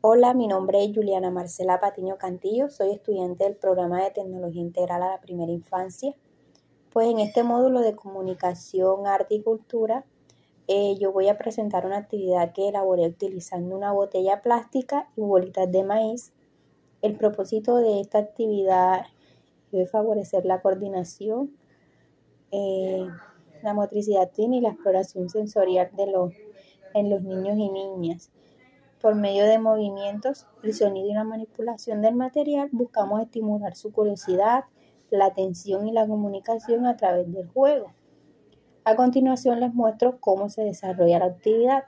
Hola, mi nombre es Juliana Marcela Patiño Cantillo, soy estudiante del programa de Tecnología Integral a la Primera Infancia. Pues en este módulo de Comunicación, Arte y Cultura, yo voy a presentar una actividad que elaboré utilizando una botella plástica y bolitas de maíz. El propósito de esta actividad es favorecer la coordinación, la motricidad fina y la exploración sensorial en los niños y niñas. Por medio de movimientos, el sonido y la manipulación del material, buscamos estimular su curiosidad, la atención y la comunicación a través del juego. A continuación les muestro cómo se desarrolla la actividad.